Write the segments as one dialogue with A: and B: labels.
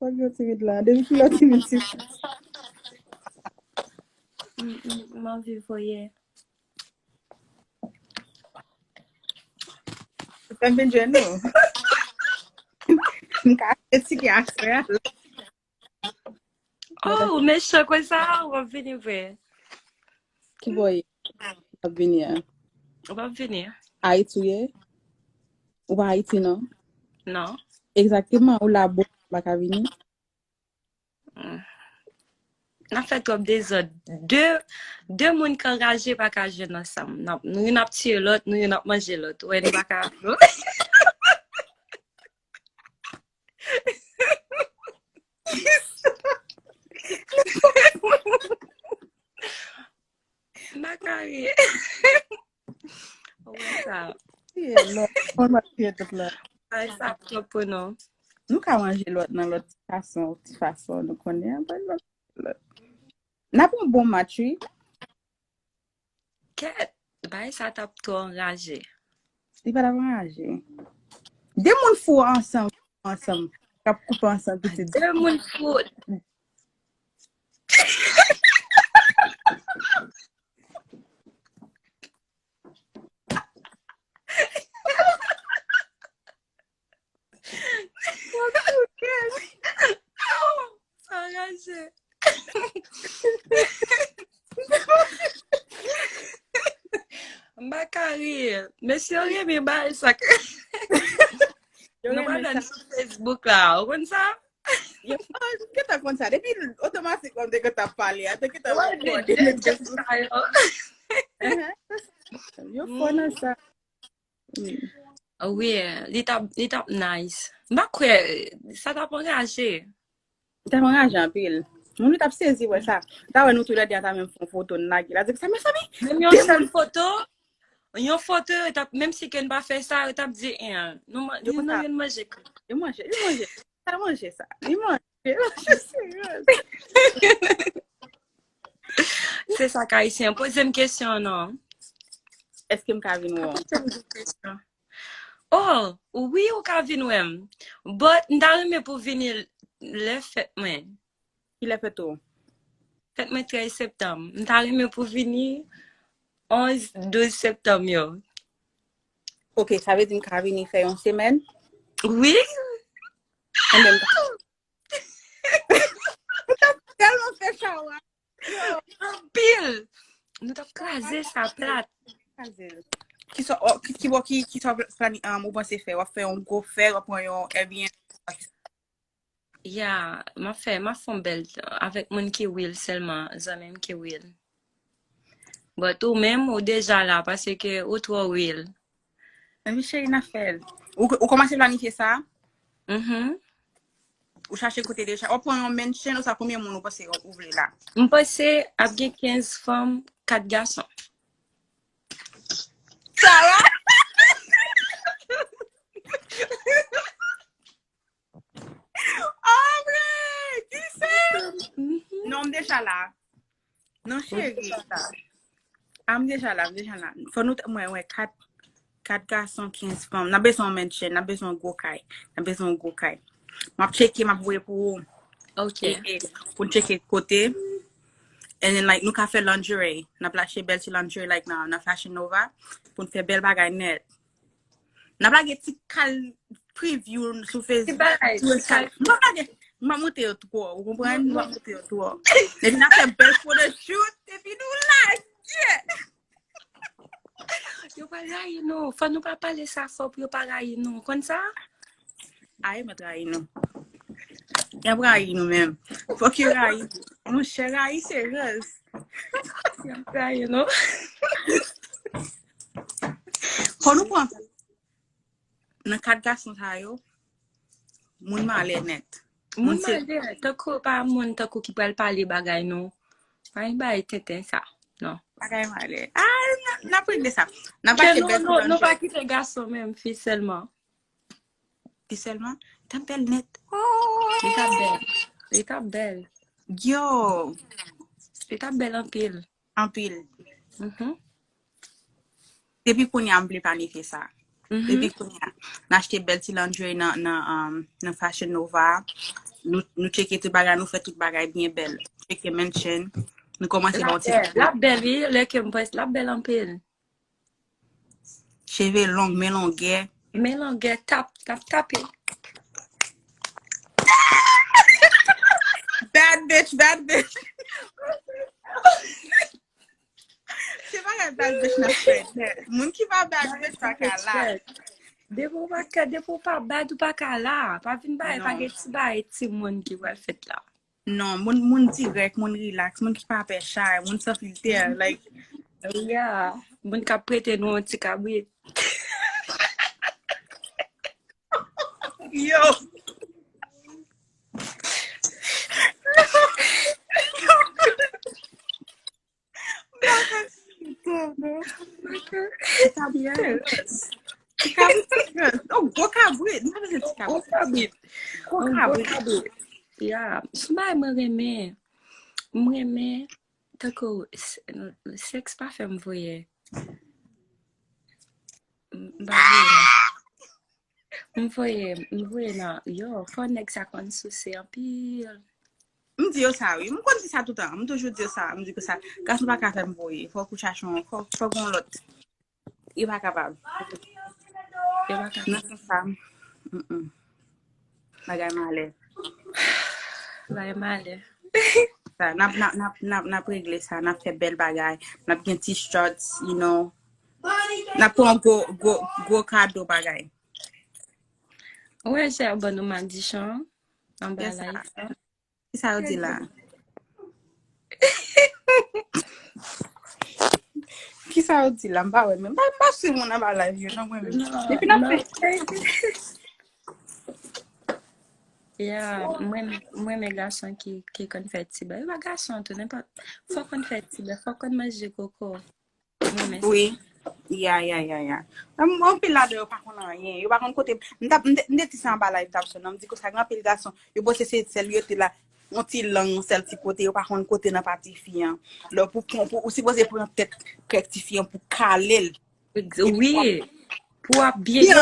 A: Fok yo timide la. Depi ki lo timide si.
B: M'en vive voye.
A: Fèm ben jen nou. Mka esi ki aswe.
B: Oh, mais je quoi ça, on va venir ver.
A: Ki boy ap vini ya?
B: On va venir.
A: Haiti ye? Ou pa Haiti non?
B: Non.
A: Exactement, ou la bo baka vini?
B: On fait comme des autres. Deux moun qui engagés pas qu'à jouer ensemble. Nous yon ap tuer l'autre, nous yon ap manger l'autre. Ouais, nous pas qu'à. Bakari. Ouais, ça.
A: On va tuye tout la.
B: Ouais, ça propos non.
A: Nou ka manje lot nan lot ti fason nou konen. Nan pou bon matri?
B: Qu'est? Bah, ça t'a tout enragé.
A: Li pa la manje. De moun fou ansam. Kap koupe ansam piti.
B: Deux moun fou. Enragé. Bakari, monsieur rien mais bah ça que nous pas sur Facebook là, on ça?
A: Yo, ke ta kon sa? Depi otomatik kon de ke ta pale. Ate ke ta
B: Ouais,
A: Yo fon an sa.
B: oui, l'étape nice. Bah quoi, ça t'a pas engagé.
A: Ta mwen ajan pil. Moun nou tap sezi wè sa. Ta wè nou tou la di ata men fon foto nagi. La dik sa men sami.
B: Même yon seule photo, même si qu'elle pas fait ça, elle t'a dit non rien manger.
A: Yo manje. Ta manje sa. Yo manje. Serious.
B: C'est ça qu'haïtien pose une question non.
A: Eske m ka vin wè?
B: Oh, oui ou ka vin wè. But m'ta pour venir le fête moi.
A: Il a fait tout.
B: Fête moi 13 septembre. M'ta pour venir 11-12 septembre yo.
A: Ok, sa ve di m ka vini fè yon semen?
B: Oui?
A: En même temps. Tellement fait chawa.
B: Pile. Nous t'a crasé sa plate.
A: Ki so plani ou panse fè? Ou fè yon go fè, ou pon yon Airbnb?
B: Yeah, ma fond belle avec mon qui will seulement, même qui will. But ou même ou déjà là parce que ou toi will.
A: Mi chéri na fèl. Ou komanse planifiye sa? Ou chache kote deja? Ou pon yon mention ou sa combien moun ou pase ou vle la?
B: M'passe ap gen 15 femmes, 4 garçons.
A: Ça va? Oh, vrai! Qui c'est? Non, m deja la. Non, chéri. Am deja la. Fò nou mwen 4 garçons, 15 femmes. Nan beson mention, nan beson go kay. Map cheke, map vwe pou
B: OK.
A: pou cheke kote. And then like nou ka fè lingerie. Nap lache bel ti lingerie like na Fashion Nova. Pou nou fè bel bagay net. Nap lage ti kal preview sou Facebook. Mwa moute yo tou. Ou kompren? Mwa moute yo tou. Epi nap fè bel photoshoot. Epi nou la.
B: Yo pa rayi nou. Fò nou pa pale sa fò pou yo pa rayi nou. Kon sa?
A: Aye met rayi nou. Yap rayi nou men. Fòk yo rayi. Mwen chè rayi serious.
B: Yap rayi nou.
A: Fò nou pon. Nan 4 garçons sa yo. Moun male net.
B: Moun male. Tako pa moun tako ki pral pale bagay nou. Ay bay teten sa. Non.
A: Bagay male. N'a pris de ça. N'a pas fait belle.
B: Non, pas quitter garçon même, fille seulement.
A: Fille seulement? T'as belle net.
B: Elle est belle.
A: Yo.
B: Elle est belle en pile.
A: En pile. Depuis qu'on y a planifié ça. Depuis qu'on y a acheté belle ti lingerie dans Fashion Nova. nous checker tout bagay, nous fait tout bagay bien belle. Checker mention, nous commencer par un petit
B: La belle, oui, le que m'voye, la belle en pile.
A: cheveux longs, mais longues.
B: Mais là, tap.
A: Bad bitch. C'est pas un bad bitch n'a fait. Moun qui va bad bitch pas qu'à là.
B: Depo pa bad ou pa ka la. Pa vin ba e pa
A: Non.
B: ge ti moun ki wè fet la.
A: Non, moun direct, moun relax, moun qui pas peur shy, moun sans filter, like,
B: Yeah. Moun ka prete nou an ti kabrit.
A: yo. Oh, go kabrit. N'a pas dit
B: On
A: kabrit.
B: kabrit.
A: Go
B: On
A: kabrit.
B: kabrit. Yeah. Soumay mwen reme, tako, seks pa fe mvoye. Mvoye nan, yo, fon nek sa kon sou se an pil.
A: M di yo sa, oui. M kon di sa tout an. M toujou di yo sa. M di ko sa. Gas m pa ka fe m voye. Fò kou chachon. Fò gon lot. I pa kapab. Nan sa. Bagay male.
B: Vay male.
A: Sa, nap regle sa. Nap fe bel bagay. Nap gen t-shirts, you know. Nap pou an go kado bagay.
B: Ouè jè bon nou man di chan. An ba
A: Yes,
B: la
A: sa.
B: yi.
A: Ki sa yo di la? Ki sa yo di la? Mba we men. Mba si moun an ba la yi. Non mwen men. Depi nap fe.
B: Yeah, mwen me gason ki kon fè tibe. Yo ba gason tou, n'importe. Fò kon fè tibe, fò kon manje koko. Mwen me
A: Oui. Ya. Mwen pil la de yo pa kon an yen. Yo pa kon kote. Mde ti san ba la yi tap son. Mdi ko sa gran pil gason. Yo bo se sel yo te la. On ti lang sel ti kote. Yo pa kon kote nan pati fiyan. Lo pou ou si bo se pou yon tet krek ti fiyan pou kalel.
B: Oui, pou ap bien.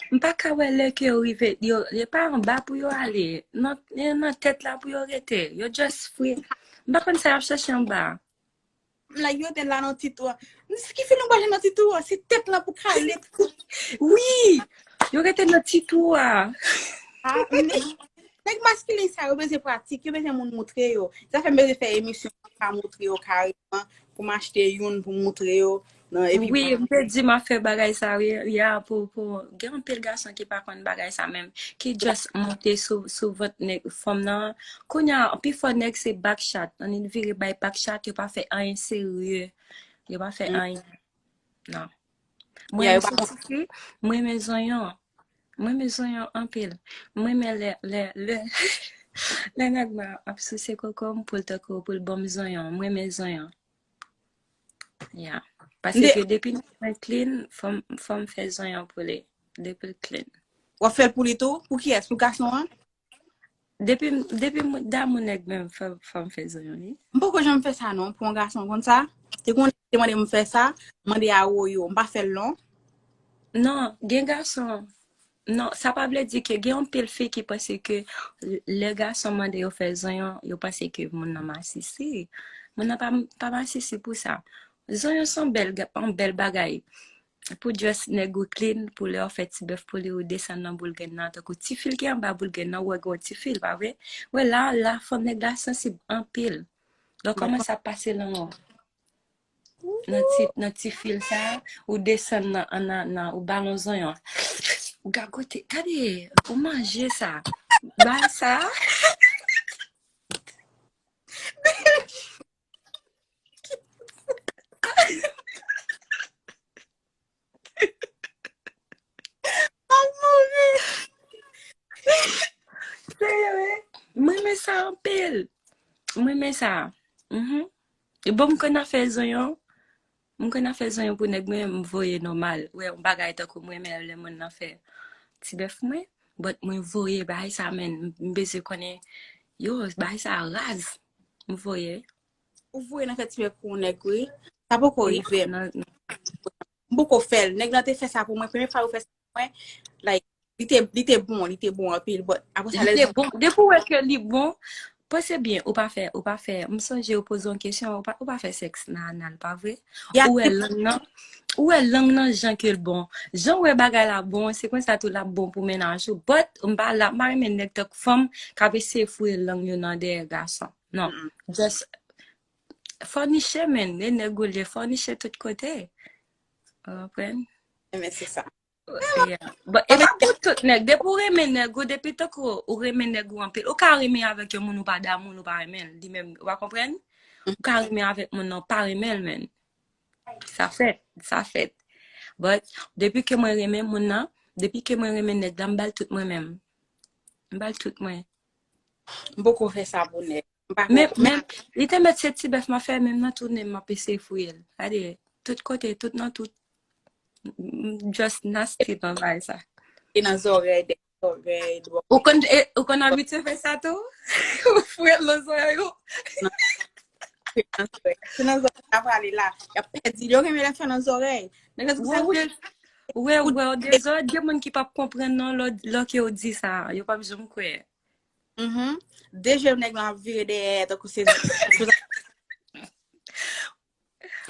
B: Mpa ka wè lè ke yo rive. Yo pa an ba pou yo ale. Nan tet la pou yo rete. Yo just free. Mpa kon sa ap chache an ba.
A: La yo te la nan titwa. Nisi ki filon ba nan titwa. Si tet la pou kalel.
B: Oui, yo rete nan titou a.
A: Nek maskilin sa yo beze pratik. Yo beze moun moutre yo. Sa fe beze fe emisyon pa moutre yo kareman. Pou m'achete yon pou moutre yo.
B: Oui, mpe di ma fe bagay sa, ya, pou gen pil gason ki pa kon bagay sa men, ki just monte sou vot nek fom nan, konya, pi fò nek se backshot, anin viri bay backshot, yo pa fe an serye, yo pa fe an, nan. Mwen me zonyon an pil, mwen me le nagma ap sou se kokom pou l'toko, pou l'bom zonyon, mwen me zonyon. Yeah. Parce que depuis nous clean, femme fait zonyon pour les. Depuis clean.
A: Ou fait pour les tout? Pour qui est-ce? Pour garçon? Hein?
B: Depuis dans mon nèg même femme fait zonyon.
A: Pourquoi je me fais ça non? Pour un garçon comme ça? C'est qu'on demande me faire ça, demander à yo, pas faire long.
B: Non, gen garçon. Non, ça pas veut dire que gen pile fille qui pense que les garçons mande yo fait zonyon, yo pense que mon nan m'assisi. Mon nan pas m'assisi pour ça. Zonyon son bel bagay. Pour just nego clean, pour leur faire ti bœuf, pour leur descendre dans boulgen nan. Tako ti fil ki an ba boulgen nan, ouais go ti fil, pas vrai? Ouais, la femme nèg la sensible en pile. Donc comment ça passe là? Nan ti fil ça, ou descendre nan ou ballon zonyon. Ou gagote, kade, ou manger ça. Ba ça. Mwen men sa an pil. Mwen men sa. Bon mwen kon a fe zonyon. Mwen kon a fe zonyon pou neg mwen voye normal. Ouè, mwen bagay tako mwen men le mwen na fe ti bef mwen. But mwen voye bagay sa men. Mwen beze konen. Yo, bagay sa raz. Mwen voye.
A: Ou voye nan fe ti bef pou neg we. Sa pou ko rive. Mbou ko fel. Neg nan te fe sa pou mwen. Premye fa ou fe sa pou mwen. Like, Li te bon en pile, but après ça,
B: Il est bon. Depuis que il est bon, pensez bien, ou pas faire. Me songe ou poser une question, ou pas faire sexe nan, pas vrai?
A: ya,
B: Ou est langue nan Jean que le bon. Jean ouais bagay la bon, c'est comme ça tout la bon pour ménage. But m'pa la mari men nek tok femme ka pe se fouye langue yo nan des garçons. Non. Just fornicher men, les nèg les fornicher tout côté. Comprenez?
A: mais c'est ça.
B: Yeah. But e pa pou tout nèg. De pou reme nèg ou depuis tant ko ou reme nèg ou en pile. Ou ka reme avec yon moun ou pas d'amour ou pas remen. Di même, ou pa comprendre? Ou ka reme avec moun non pas remen men. Ça fait. But depuis que moi reme moun nan, depuis que moi reme nèg dan mbal tout moi-même. Mbal tout moi.
A: Beaucoup fait ça pour net.
B: Même il te met cette petit bœuf m'a fait même nan tourner m'a PC fouiller. Allez, tout côté, tout nan tout just nasty dans ça.
A: Et dans les oreilles,
B: Ou kon habitué faire ça tout? Ou fouet les oreilles?
A: c'est dans les oreilles, aller là. Il y a perdu, il y a rien faire dans les oreilles.
B: Ouais, des autres, des gens qui pas comprendre non, là qui ont dit ça, yo pas besoin de quoi.
A: Déjà, on a viré des donc c'est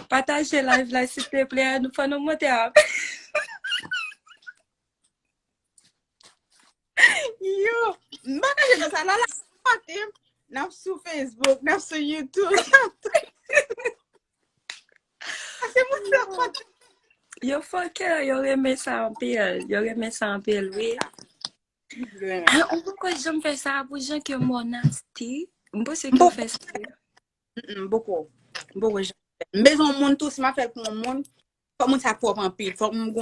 B: Partagez live là, s'il te plaît, nous faisons monter up.
A: yo, m'baka dans ça là là, sur Facebook, là sur YouTube. C'est mon ça.
B: Yo fuck, yo remet ça en pile, oui. On peut que j'aime faire ça pour gens qui sont nasty. On peut se que fait ça.
A: Beaucoup. Maison monde tous m'a fait pour mon monde. Faut mon ça propre en pile, faut mon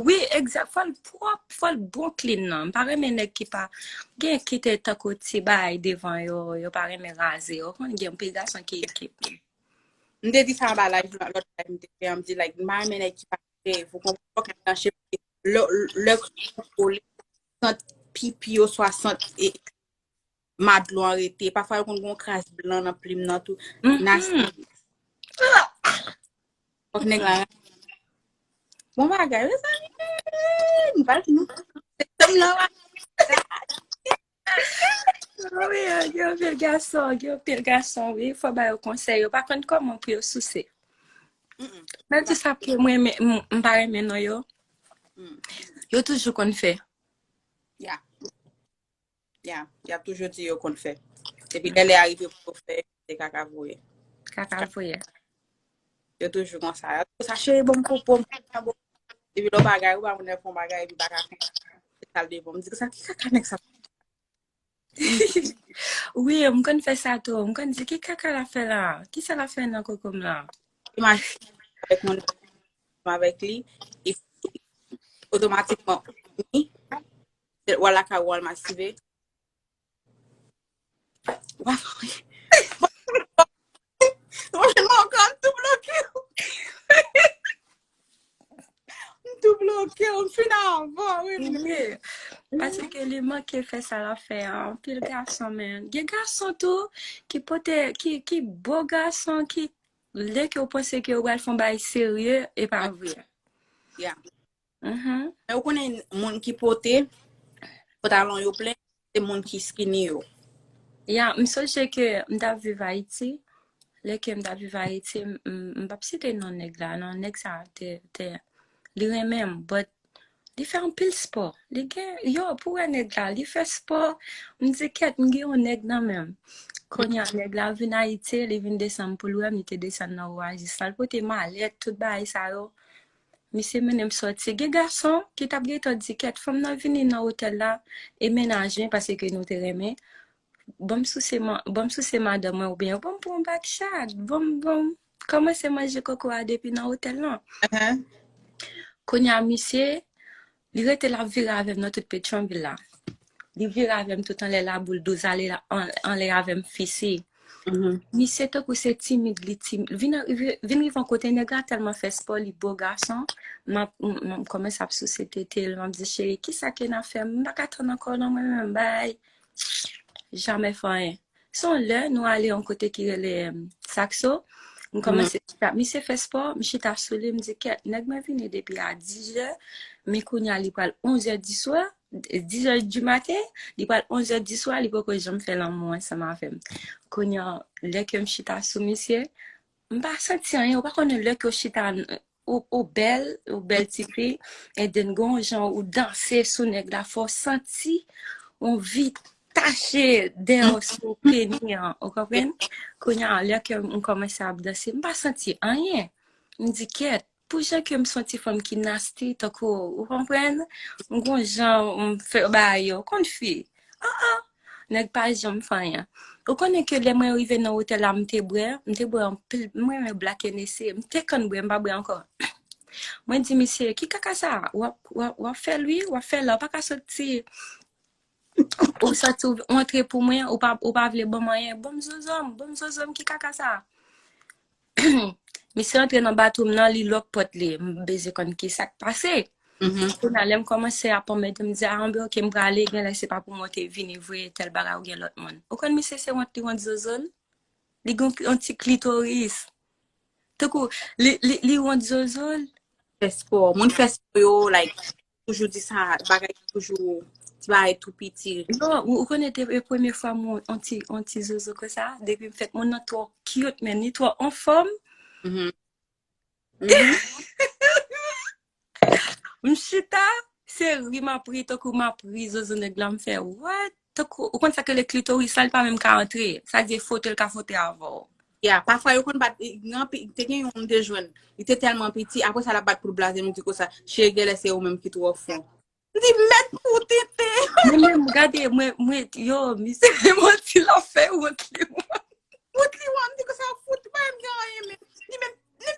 B: oui, exact. Faut le bon clean non. Pas remet nèg qui pas gen qui te ta côté bail devant yo pas remet raser. On gen un garçon qui
A: m'de dit ça ba live l'autre time me dit like ma mène qui pas faut qu'on cacher le quand pipi au 60 et madlon arrêté parfois on gon crasse blanc dans plume dans tout nasty. Ok nèg la bon bagay ça ni pas nous c'est là.
B: Oui, yo pile garçon, oui, faut ba yo conseil. Par contre, comment pour yo soucier? Même si ça pour moi m'pa remen non yo. Yo toujours qu'on fait.
A: Yeah. Il y a toujours dit qu'on fait. Et puis elle est arrivée pour faire c'est caca voyer. Il toujours comme ça. Ça chez bon pour et puis le bagay ou pas on font bagay et puis bagay c'est ça le bon me dit ça qui caca nek ça.
B: Oui, on connaît fait ça tout. On connaît dit qui caca la fait là. Qui ça la fait dans comme là?
A: Imagine avec lui et automatiquement voilà ka wall massive. Moi je m'en tout bloqué. Tout bloqué on finit
B: Oui. Parce que les gens qui fait ça la fait hein. Puis le garçon man. Les garçons tout qui beau garçon qui les que vous pensez que vous font bail sérieux et pas vrai.
A: Yeah. Mais on connaît monde qui poté pantalon yo plein, c'est monde qui skinny yo.
B: Yeah, me songe que m'ta vu Haïti. Les que m'ta vu Haïti, m'pa citer non nèg là, non nèg ça te li même but li fait un pile sport. Les gars, yo pour un nèg là, li fait sport, m'di ket m'gi on nèg nan même. Quand y a nèg là vinn Haïti, li vinn descendre pour lui, m'te descendre dans Oasis, ça pote malette tout bail ça yo. Monsieur menem sorti gen garçon qui t'a gete dit ket femme nan vini dans hôtel là et ménager parce que nous te remen. Bon souci madame ou bien bon pour un bac chat. Bon comment c'est manger coco depuis dans hôtel là. Quand y a monsieur, il était la vire avec notre petite chambre là. Il vire avec tout en la boule 12 aller en les avec fils. Ni c'est tout c'est timide, vin vivre côté nègre tellement fait sport li beau garçon, m'a commence à société tellement dit chérie qui ça qu'on a fait, m'pa attendre encore non même bye. Jamais fait rien. Son là nous aller en côté qui les saxo, on commence mi se fait sport, mi chita souli me dit que nèg m'a vinn depuis à 10h, mais kounya li pral 11h du soir, 10h du matin, li pral 11h du soir, li poko jom fè l'amour ensemble avec. Kounya, lè ke m chita sou monsieur, mpa senti rien, ou pa konnen lè ke chita ou bel ti fi, et den gon jan ou danser sou nèg la fò senti, on vit taché den sou peni, ou kompren? Kounya, lè ke m komanse a danser, mpa senti rien. M di ket, pou jan ke m senti fòm ki nasty, tako, ou kompren? M gon jan m fè yo, kon fi. Nèg pa jom fanyan. Ou konnen ke le mwen rive nan hotel la mte bwe an pil, mwen Black Hennessy, mte kon bwe, mba bwe ankon. Mwen di misye, ki kaka sa? Wap fè lui, wap fè la, pa ka soti. Ou soti entre pou mwen, ou pa vle bon mwen, bon zozom, ki kaka sa? Misye entre nan batoum nan li lok pot li, mbeze kon ki sak pase. Pou nan lem komanse a pome de mdi a ambe ok mbra ale gen la se pa pou monte vini vwe tel baga ou gen lot moun. Ou kon misye se want li want zozol? Li gon anti clitoris. Toko, li want zozol?
A: Fespo, moun fespo yo, like, toujou di sa, bagay toujou, ti ba e tout piti.
B: Non, ou kon ete e premier fwa moun anti zozo ko sa? Depi m fèt moun nan to cute men, ni to en forme. Mchita, seri ma pri, toko ma pri, zozo neg la m'fè, what? Toko, ou kon sa ke le clitoris, sa l pa mèm ka entre, sa di fote l ka fote avon.
A: Yeah, parfois yo kon bat, te gen yon de jwen, ite telman piti, apre sa la bat pou blaze, nou di ko sa, che gele se ou mèm ki tou fon. Di met pou tete.
B: Mwen gade, mwen, yo, misi, mwen ti la fè, mwen ti wan.
A: Mwen ti wan, di ko sa fote, pa yon gen yon men. Di men,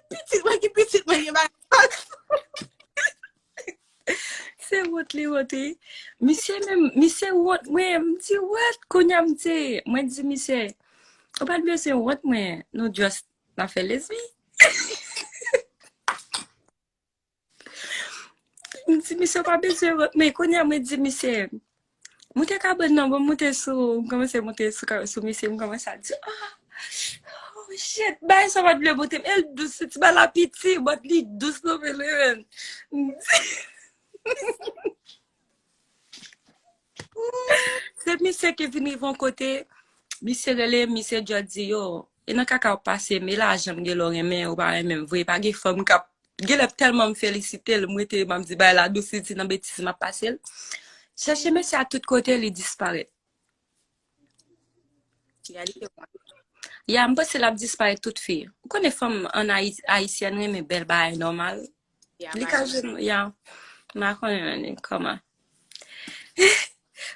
A: pitit, mwen ki pitit, mwen yon ba.
B: Se wot li wote. Mise wot mwen, mdi wot konya mdi. Mwen di mise, ou pa dwe se wot mwen, nou just na fe lesbi. Mdi mise ou pa beze wot mwen, konya mwen di mise, mwen te kabon nan, mwen te sou, mwen komanse mwen te sou mise, mwen komanse a di, oh shit, bay sa wot ble botem, el dous, ti ba la piti, bot li dous no velen. Se mise ke vini von kote, mise rele, mise jodi yo, e nan kaka ou pase, me la jem ge lo reme ou ba reme vwe, pa ge fom kap, ge lep telman m felicite, l mwete mam di bay la dousi ti nan betis ma pase. Chache mese a tout kote li disparet. Ya mpose la disparet tout fi. Ou konen fom an Haitian reme bel bay normal. Li ka jem, ya. Ma konen koma.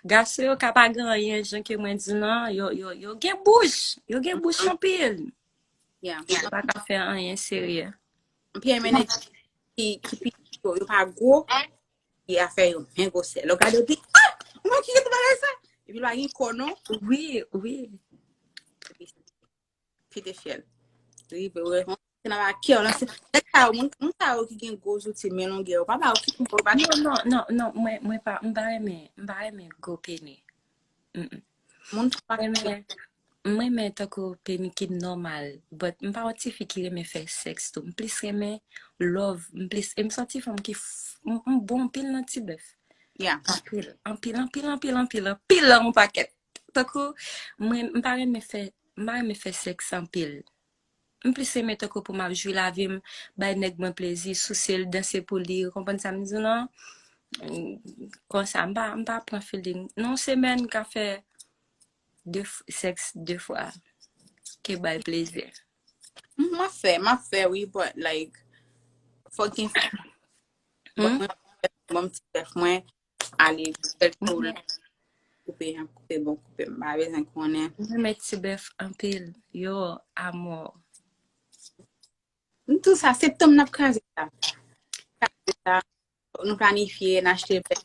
B: Gaso yo kapa gran yen jen ke mwen di nan, yo gen bouche. Yo gen bouche an pil.
A: Yeah.
B: Pa ka fe an yen serye.
A: Pi emene ki piti yo pa go, ki a fe yo men go se. Lo gade di, mwen ki gete bagay sa? E pi lo a yin kono.
B: Oui.
A: Pite fiel. Oui, be we. Na ba ki o lan se. Moun sa yo ki gen gozo ti menon ge yo. Pa ba o ki pou ba.
B: Non, mwen pa, mba reme go peni.
A: Moun pa
B: Mwen men tako peni ki normal, but mpa wati fi ki reme fe seks to. Mplis reme love, msanti fom ki bon pil nan ti bef.
A: yeah.
B: An pil an paket. Tako, mpa reme fe seks an pil. Mplis reme tako pou ma jwi la vim, bay neg mwen plezi, sou sel, danse pou li, kompon sa mizo nan? Kon sa, mpa pran feeling. Non semen ka fe seks 2 fois. Ke bay plezi.
A: Ma fe, oui, but like, fucking mwen ti def mwen, ale, tel koul, koupe bon, koupe mba bezan konen.
B: Mwen met ti bef an pil, yo, amor.
A: Tout sa, septem nap kaze sa. Nou planifiye, n'achete bef.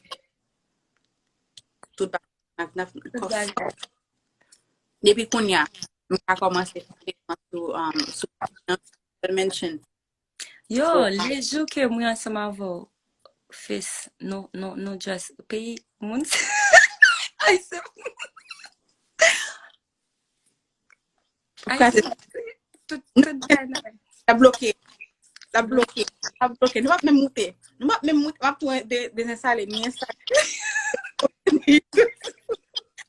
A: Tout ba, nap kof. Depi konya, mwen a komanse sou mention.
B: Yo, le jou ke mwen ansama vo, fes, no just, peyi, moun se, ay se, ay se, tout banan.
A: La bloke. Nou wap men moupe. Même moi, je désinstaller, mais installer.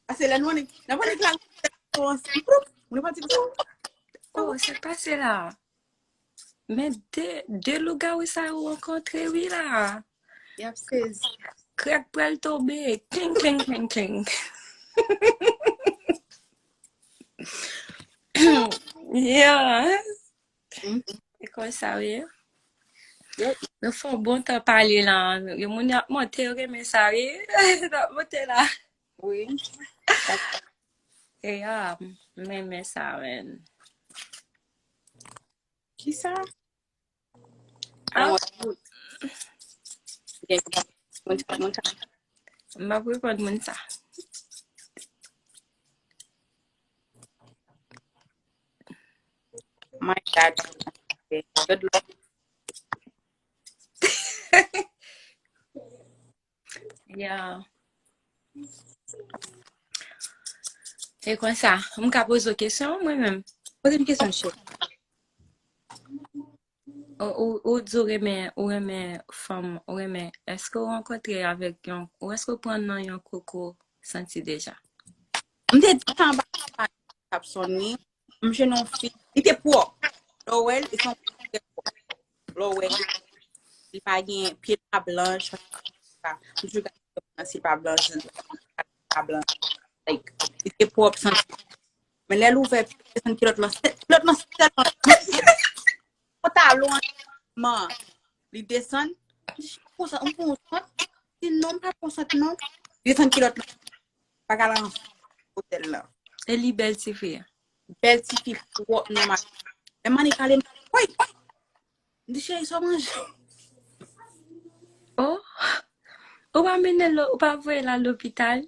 A: Parce que là, nous, on est là, on est parti pour ça.
B: Oh, c'est passé là. Mais deux loups-garous ça rencontré, oui là.
A: Il y a 16.
B: Crac pour le tomber. Cling, cling, cling, cling. Yeah. C'est comme ça, oui. Nous faisons bon temps parler là. Le monde a monté, mais ça, oui. Monté là.
A: Oui.
B: Et mais ça, oui.
A: Qui ça?
B: Ah, ma pou kon moun sa.
A: My God. Good luck.
B: Yeah. Et comme ça, on ka pose une question moi-même.
A: Posez une question, chef.
B: Ou remè femme, ou remè, est-ce que vous rencontrez avec yon, ou est-ce que vous prenez nan yon coco senti déjà?
A: Je me dis, quand je suis sonné, je suis non fille. Il était pour. L'ouel, ils sont pour. L'ouel, il pas bien pied pas blanche. Je suis c'est pas blanche. Pas blanche. Like, il était pour senti. Mais là, l'ouvert, c'est un pilote là. L'autre, non, c'est tellement. Pas loin. Man, il descend. Pour ça, on peut ça. Non, pas pour ça, non. Il descend pilote là. Pas qu'à l'hôtel là.
B: Et li belle ti fille.
A: Belle petite fille, normal. Et man, il calme. Oui, dis chérie, ça mange.
B: Oh, ou pa mene lo, ou pa voye la l'hôpital?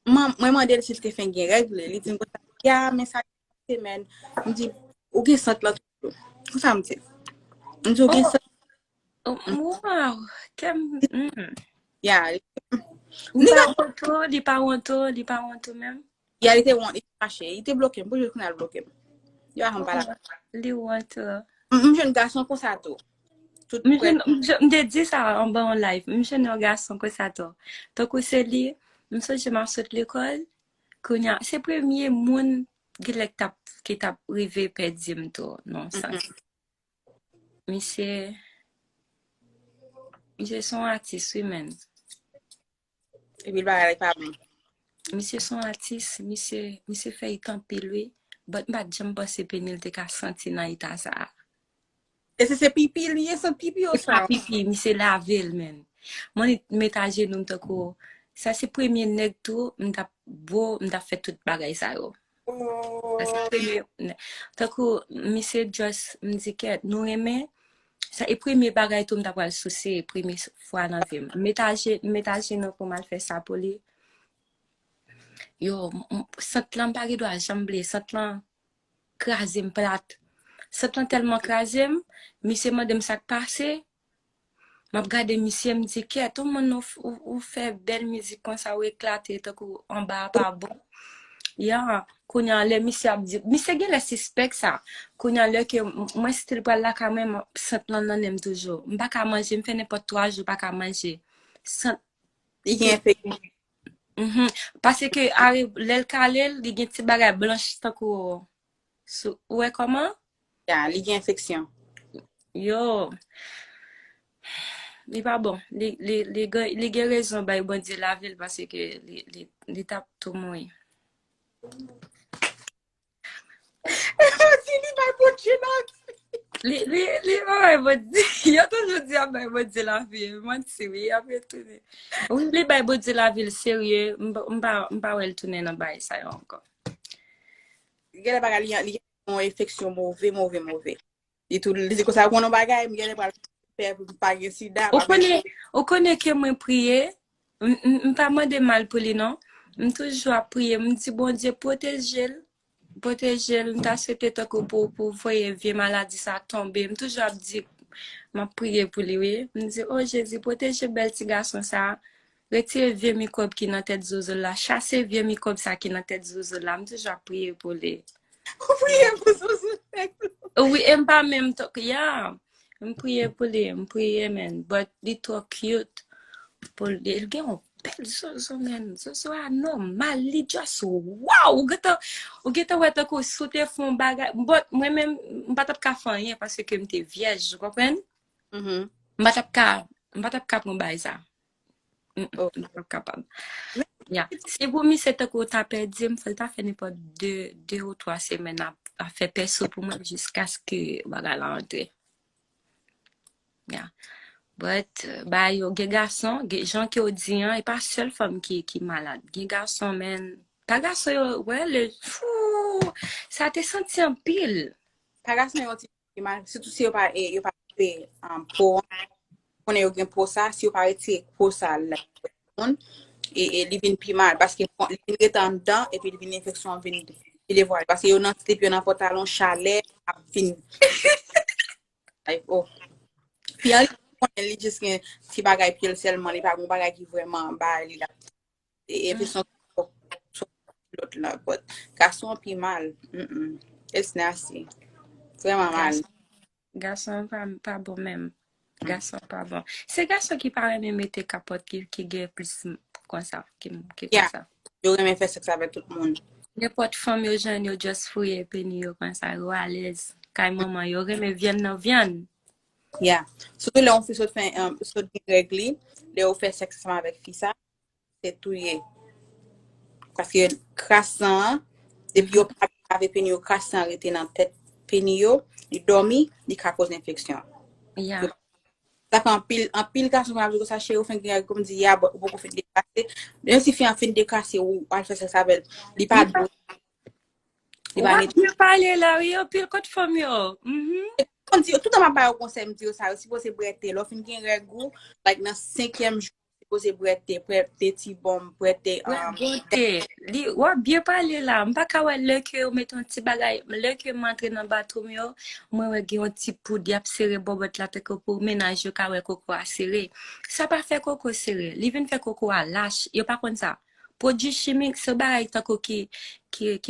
A: Moi, moi, je si te fait une règle. Il dit, ya, mais ça, semaine. Je dis, ou qui sent là tout. Ça me dit. Je dis, ou qui sent.
B: Oh, wow, kem,
A: Ya,
B: li pa wanto même.
A: il était caché. Il était bloqué. Pour je connais bloqué. Il va pas là.
B: Li wanto.
A: Je jeune garçon comme ça tout. Tout près.
B: Mde di sa an ba an live, mwen jen yon gason ko sa to. To ko se li, mwen so jeman sot l'ekol, konya, se premye moun gilek ki tap rive pedim to, non san. Mise son artiste, oui men.
A: Et puis il va pas bon.
B: Mise son artiste, mise fe itan pilwe, but mba jem bose penil te ka santi nan ita sa.
A: Et c'est pipi, lié, c'est pipi au
B: E pa
A: sang.
B: pipi, mise lavel men. Mwen metaje nou mte ko, sa se premye neg tou, mta fet tout bagay sa yo. Sa se premye, tako, mise just mdiket, nou reme, sa e premye bagay tou mta pral sose, premye fwa nan vim. Metaje nou pou mal fe sa pou li. Yo, sat lan pari do a jamble, sat lan krasem plat. Sat lan telman krasem, mise madem sak pase, m'a regardé monsieur me dit que tout le monde ou fait belle musique comme ça ou éclaté tant en bas pas bon. Ya, konya le monsieur a dit monsieur gen le suspect ça. Konya le que moi style pour la quand même sant nan nan aime toujours. M'pa ka manger, me fait n'importe 3 jours pas ka manger. Sant
A: Il y a fait.
B: parce que arrive l'el kalel, li gen ti bagay blanche tant ko ouais comment?
A: Ya, il y a infection.
B: Yo. Li pa bon, li gen rezon bay bon di la vil parce que li tap tout mouy.
A: Si li va pour chinok.
B: Li pa bay bon di, yo toujou di a bay bon di la vil, man si oui, apre toune. Oui, li bay bon di la vil serye, mpa wel toune nan bay sa yo ankon.
A: Il y a des bagages, il y a une infection mauvais. Et tout, les écoles, ça, on a bagage, il y a des bagages, pour pas de sida.
B: Ou konen ke mwen priye, mpa mande mal pou li non, m toujou a priye, m di bon Dieu protège mta souhaité tako pour voye vie maladie ça tomber, m toujou a di m'a priye pou li oui, m di oh Jésus protège bel ti garçon ça, retire vieux microbe qui nan tête zozo la, chasse vieux microbe ça qui nan tête zozo la, m toujou a priye pou li.
A: Vous priez pour ça.
B: Oui, mpa même tok ya. M priye men. But li to cute. Il gen yon bel zozo men. Zozo anormal. Li just wow. Ou geta wè ta ko soute fon bagay. But mwen men m'batap ka fanyen parce que m'te vierge, kompren? M'batap ka pou m'bay sa.
A: Oh.
B: M'batap kapab. Yeah. Si vous mi se ta ko tape di, m'fel ta fè n'importe 2 ou 3 semaines a fè perso pou mwen jusqu'à ce que bagay la rentre. Yeah. But, yo, gen garçon, gen jan ki yo di, e pa seul femme qui malade. Gen garçon men, ta garçon yo, ouais, ça te senti en pile.
A: Pa garçon yo ti mal, surtout si yo pa pe po, konen yo gen po sa, si yo pa rete po sa la, et li vin pi mal, parce que li vin rete en dedans, et puis li vin infection vin le voile, parce que yo nan slip, yo nan pantalon chalet, ap vin. Oh. Puis li just gen ti bagay pil seulement, li pa gon bagay ki vraiment ba li la. Et puis son l'autre là, but garçon pi mal. It's nasty. Vraiment mal.
B: Garçon pas bon même. Garçon pas bon. C'est garçon qui paraît même mettre capote qui gagne plus comme ça, qui comme ça.
A: Yo reme fè sexe avec tout le monde.
B: N'importe femme yo jeune yo just fouye peni yo comme ça, yo à l'aise. Kay maman yo reme viande.
A: Yeah. Surtout là on fait saut régli, là on fait sexe avec fille c'est tout yé. Parce que crassant depuis yo pas avec peni yo crassant rete dans tête peni yo, il dormi, il ka cause infection.
B: Yeah.
A: Ça fait en pile garçon avec ça chez ou fin comme dit ya beaucoup fait décasser. Même si fin décasser ou al faire ça avec, il pas d'eau. Il va net.
B: Tu parler là, yo pile côté femme yo.
A: On dit tout dans ma pa conseil me dire ça aussi pour se brete là fin gen regou like dans 5e jour pour se brete prête ti bon brete
B: li wa bien parler là m'pa ka wè le que ou met un petit bagay le que m'entre dans bateau yo moi wè gen un petit poudre ap serré bobot la te ko pour ménage yo ka wè coco a serré ça pas fait coco serré li vinn fait coco a lâche yo pas comme ça produit chimique ce bagay tako qui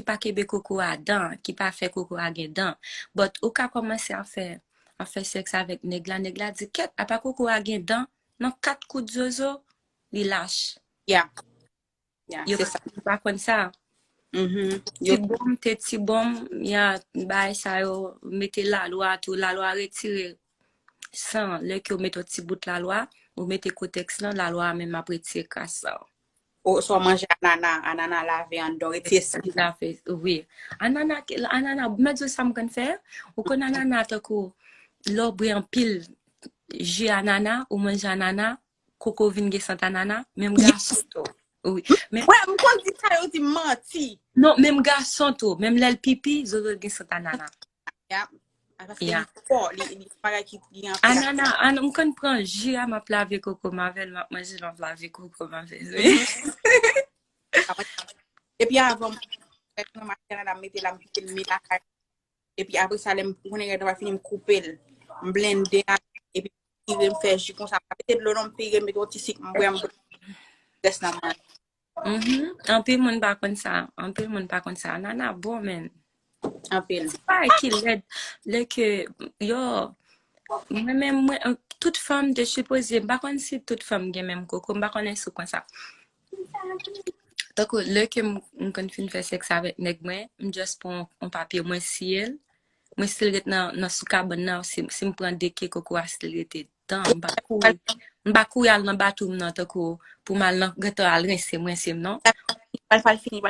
B: pas kebe coco a dent qui pas fait coco a gen dent but ou ka commencer à faire sexe avec nègla dit ket a pas coco a gen dent non 4 coups de zozo li lâche.
A: Yeah,
B: c'est ça. Pas comme ça. Ti bom, ya bay sa yo mette la loi retire sans le que mette ti bout la loi ou mette cotex là la loi même après tirer ça.
A: Ou soit manger ananas lavé en dehors et
B: oui. Ananas mais ça me faire ou qu'on ananas tako l'obre en pile jus ananas ou manger ananas coco vin gen sant ananas même garçon to. Oui. Mais
A: ouais, me kon dit ça yo ti menti.
B: Non, même garçon to, même l'el pipi, zozo gen sant ananas.
A: Yeah. Li para ki gen
B: ananas, on kon prend jus à ma plave coco mavel, m'a manger dans plave coco mavel.
A: Et puis avant ma Canada mettre la et puis après ça l'aime on est va finir me couper, me blender et puis il me faire jus comme ça peut-être l'eau non pire mais petit sic me boire laisse na man.
B: Un peu moun pas comme ça, ananas bon men.
A: Un peu.
B: C'est pas qu'il l'aide le que yo même toute femme de supposer pas comme si toute femme gen même coco pas connait sou comme ça. Donc le que m'kon fin faire sexe avec nèg moi, just pour un papier moi ciel. Moi still get nan sou cabane nan si me prend deke coco a still était dans m'ba kou yal nan batou nan tako pour mal nan gato al rincer moi sim non.
A: Pas fini